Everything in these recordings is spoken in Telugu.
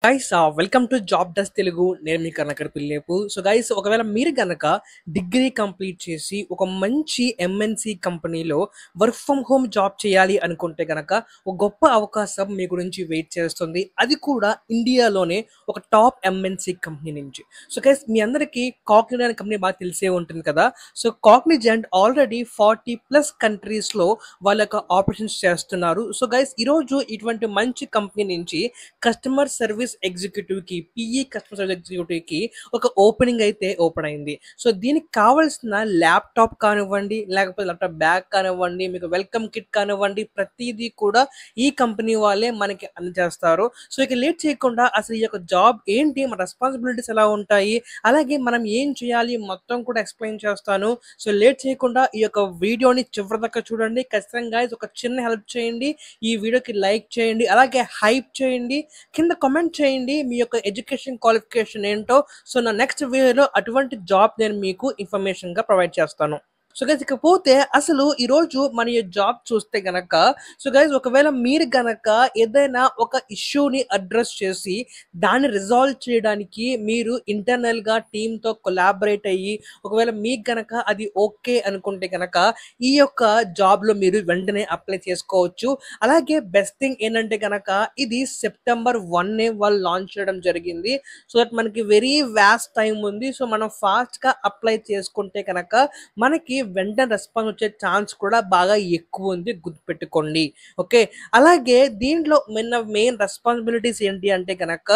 Guys welcome to job does Telugu. నేను మీ కర్ణకర్ పిల్లేపు. సో గైస్, ఒకవేళ మీరు కనుక డిగ్రీ కంప్లీట్ చేసి ఒక మంచి ఎంఎన్సి కంపెనీలో వర్క్ ఫ్రమ్ హోమ్ జాబ్ చేయాలి అనుకుంటే కనుక ఒక గొప్ప అవకాశం మీ గురించి వెయిట్ చేస్తుంది. అది కూడా ఇండియాలోనే ఒక టాప్ ఎంఎన్సి కంపెనీ నుంచి. సో గైస్, మీ అందరికీ కాగ్నిజెంట్ అనే కంపెనీ బాగా తెలిసే ఉంటుంది కదా. సో కాగ్నిజెంట్ ఆల్రెడీ 40+ కంట్రీస్లో వాళ్ళ యొక్క ఆపరేషన్స్ చేస్తున్నారు. సో గైస్, ఈరోజు ఇటువంటి మంచి కంపెనీ నుంచి కస్టమర్ సర్వీస్ ఎగ్జిక్యూటివ్ కి, పిఈ కస్టమర్ సర్వీస్ ఎగ్జిక్యూటివ్ కి ఒక ఓపెనింగ్ అయితే ఓపెన్ అయింది. సో దీనికి కావాల్సిన ల్యాప్టాప్ కానివ్వండి, లేకపోతే ల్యాప్టాప్ బ్యాగ్ కానివ్వండి, మీకు వెల్కమ్ కిట్ కానివ్వండి, ప్రతిదీ కూడా ఈ కంపెనీ వాళ్ళే మనకి అందజేస్తారు. సో ఇక లేట్ చేయకుండా అసలు ఈ యొక్క జాబ్ ఏంటి, మన రెస్పాన్సిబిలిటీస్ ఎలా ఉంటాయి, అలాగే మనం ఏం చేయాలి మొత్తం కూడా ఎక్స్ప్లెయిన్ చేస్తాను. సో లేట్ చేయకుండా ఈ యొక్క వీడియోని చివరి దాకా చూడండి. ఖచ్చితంగా guys ఒక చిన్న హెల్ప్ చేయండి, ఈ వీడియోకి లైక్ చేయండి, అలాగే హైప్ చేయండి, కింద కామెంట్ చేయండి మీ యొక్క ఎడ్యుకేషన్ క్వాలిఫికేషన్ ఏంటో. సో నా నెక్స్ట్ వీడియోలో అటువంటి జాబ్ నేను మీకు ఇన్ఫర్మేషన్గా ప్రొవైడ్ చేస్తాను. సో గైస్, ఇకపోతే అసలు ఈరోజు మన ఈ జాబ్ చూస్తే గనక, సో గైస్ ఒకవేళ మీరు గనక ఏదైనా ఒక ఇష్యూని అడ్రస్ చేసి దాన్ని రిజాల్వ్ చేయడానికి మీరు ఇంటర్నల్గా టీంతో కొలాబరేట్ అయ్యి ఒకవేళ మీకు గనక అది ఓకే అనుకుంటే గనక ఈ యొక్క జాబ్లో మీరు వెంటనే అప్లై చేసుకోవచ్చు. అలాగే బెస్ట్ థింగ్ ఏంటంటే గనక ఇది సెప్టెంబర్ 1 వాళ్ళు లాంచ్ చేయడం జరిగింది. సో దట్ మనకి వెరీ వ్యాస్ట్ టైం ఉంది. సో మనం ఫాస్ట్గా అప్లై చేసుకుంటే కనుక మనకి వెంటనే రెస్పాన్స్ వచ్చే ఛాన్స్ కూడా బాగా ఎక్కువ ఉంది, గుర్తుపెట్టుకోండి. ఓకే, అలాగే దీంట్లో మెయిన్ రెస్పాన్సిబిలిటీస్ ఏంటి అంటే కనుక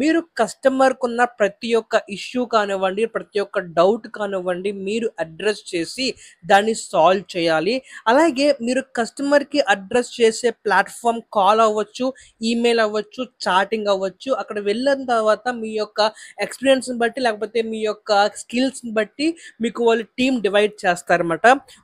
మీరు కస్టమర్కు ఉన్న ప్రతి ఒక్క ఇష్యూ కానివ్వండి, ప్రతి ఒక్క డౌట్ కానివ్వండి, మీరు అడ్రస్ చేసి దాన్ని సాల్వ్ చేయాలి. అలాగే మీరు కస్టమర్కి అడ్రస్ చేసే ప్లాట్ఫామ్ కాల్ అవ్వచ్చు, ఈమెయిల్ అవ్వచ్చు, చాటింగ్ అవ్వచ్చు. అక్కడ వెళ్ళిన తర్వాత మీ యొక్క ఎక్స్పీరియన్స్ని బట్టి లేకపోతే మీ యొక్క స్కిల్స్ని బట్టి మీకు వాళ్ళు టీమ్ డివైడ్ చేస్తారన్నమాట.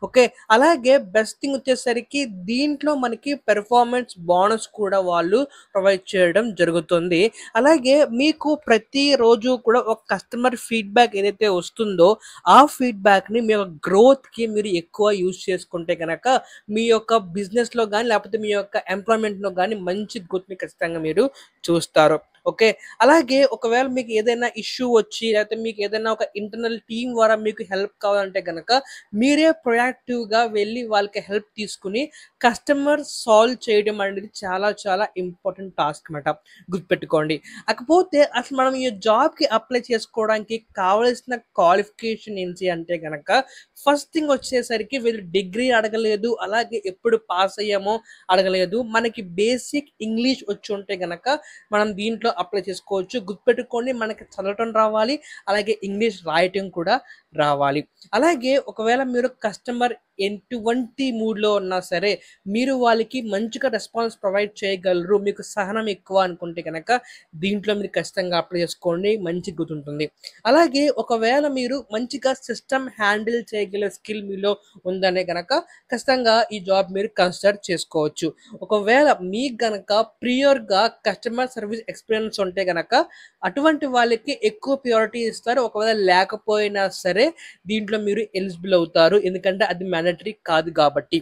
ఓకే, అలాగే బెస్ట్ థింగ్ వచ్చేసరికి దీంట్లో మనకి పెర్ఫార్మెన్స్ బోనస్ కూడా వాళ్ళు ప్రొవైడ్ చేయడం జరుగుతుంది. అలాగే మీకు ప్రతిరోజు కూడా ఒక కస్టమర్ ఫీడ్బ్యాక్ ఏదైతే వస్తుందో ఆ ఫీడ్బ్యాక్ని మీ యొక్క గ్రోత్కి మీరు ఎక్కువ యూజ్ చేసుకుంటే కనుక మీ యొక్క బిజినెస్లో కానీ లేకపోతే మీ యొక్క ఎంప్లాయ్మెంట్లో కానీ మంచి గ్రోత్ని ఖచ్చితంగా మీరు చూస్తారు. ఓకే, అలాగే ఒకవేళ మీకు ఏదైనా ఇష్యూ వచ్చి లేకపోతే మీకు ఏదైనా ఒక ఇంటర్నల్ టీం ద్వారా మీకు హెల్ప్ కావాలంటే కనుక మీరే ప్రొయాక్టివ్గా వెళ్ళి వాళ్ళకి హెల్ప్ తీసుకుని కస్టమర్ సాల్వ్ చేయడం అనేది చాలా చాలా ఇంపార్టెంట్ టాస్క్ అన్నమాట, గుర్తుపెట్టుకోండి. కాకపోతే అసలు మనం ఈ జాబ్కి అప్లై చేసుకోవడానికి కావాల్సిన క్వాలిఫికేషన్ ఏంటి అంటే కనుక ఫస్ట్ థింగ్ వచ్చేసరికి వీళ్ళు డిగ్రీ అడగలేదు, అలాగే ఎప్పుడు పాస్ అయ్యామో అడగలేదు. మనకి బేసిక్ ఇంగ్లీష్ వచ్చి ఉంటే కనుక మనం దీంట్లో అప్లై చేసుకోవచ్చు. గుర్తుపెట్టుకోండి, మనకి చదవటం రావాలి, అలాగే ఇంగ్లీష్ రాయటం కూడా రావాలి. అలాగే ఒకవేళ మీరు కస్టమర్ ఎటువంటి మూడ్లో ఉన్నా సరే మీరు వాళ్ళకి మంచిగా రెస్పాన్స్ ప్రొవైడ్ చేయగలరు, మీకు సహనం ఎక్కువ అనుకుంటే కనుక దీంట్లో మీరు ఖచ్చితంగా అప్లై చేసుకోండి, మంచి గుర్తుంటుంది. అలాగే ఒకవేళ మీరు మంచిగా సిస్టమ్ హ్యాండిల్ చేయగల స్కిల్ మీలో ఉందనే కనుక ఖచ్చితంగా ఈ జాబ్ మీరు కన్సిడర్ చేసుకోవచ్చు. ఒకవేళ మీకు గనక ప్రియర్గా కస్టమర్ సర్వీస్ ఎక్స్పీరియన్స్ ఉంటే గనక అటువంటి వాళ్ళకి ఎక్కువ ప్రియారిటీ ఇస్తారు. ఒకవేళ లేకపోయినా సరే దీంట్లో మీరు ఎలిజిబుల్ అవుతారు, ఎందుకంటే అది మ్యాండటరీ కాదు కాబట్టి.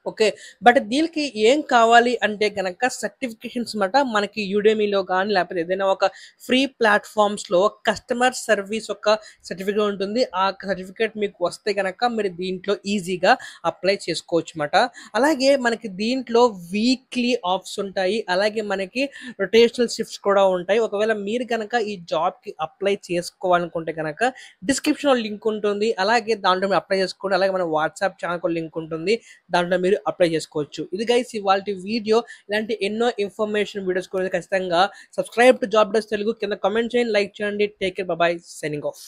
ఓకే, బట్ దీనికి ఏం కావాలి అంటే కనుక సర్టిఫికేషన్స్ మాట మనకి యూడెమీలో కానీ లేకపోతే ఏదైనా ఒక ఫ్రీ ప్లాట్ఫామ్స్లో కస్టమర్ సర్వీస్ ఒక సర్టిఫికేట్ ఉంటుంది. ఆ సర్టిఫికేట్ మీకు వస్తే కనుక మీరు దీంట్లో ఈజీగా అప్లై చేసుకోవచ్చు అన్నమాట. అలాగే మనకి దీంట్లో వీక్లీ ఆఫ్స్ ఉంటాయి, అలాగే మనకి రొటేషనల్ షిఫ్ట్స్ కూడా ఉంటాయి. ఒకవేళ మీరు కనుక ఈ జాబ్కి అప్లై చేసుకోవాలనుకుంటే కనుక డిస్క్రిప్షన్లో లింక్ ఉంటుంది, అలాగే దాంట్లో మీరు అప్లై చేసుకోండి. అలాగే మన వాట్సాప్ ఛానల్ లింక్ ఉంటుంది, దాంట్లో మీరు అప్లై చేసుకోవచ్చు. ఇది గైస్ ఇవాల్టి వీడియో. ఇలాంటి ఎన్నో ఇన్ఫర్మేషన్ వీడియోస్ కూడా ఖచ్చితంగా subscribe to job does Telugu. కింద కామెంట్ చేయండి, లైక్ చేయండి. Take care, by by, signing off.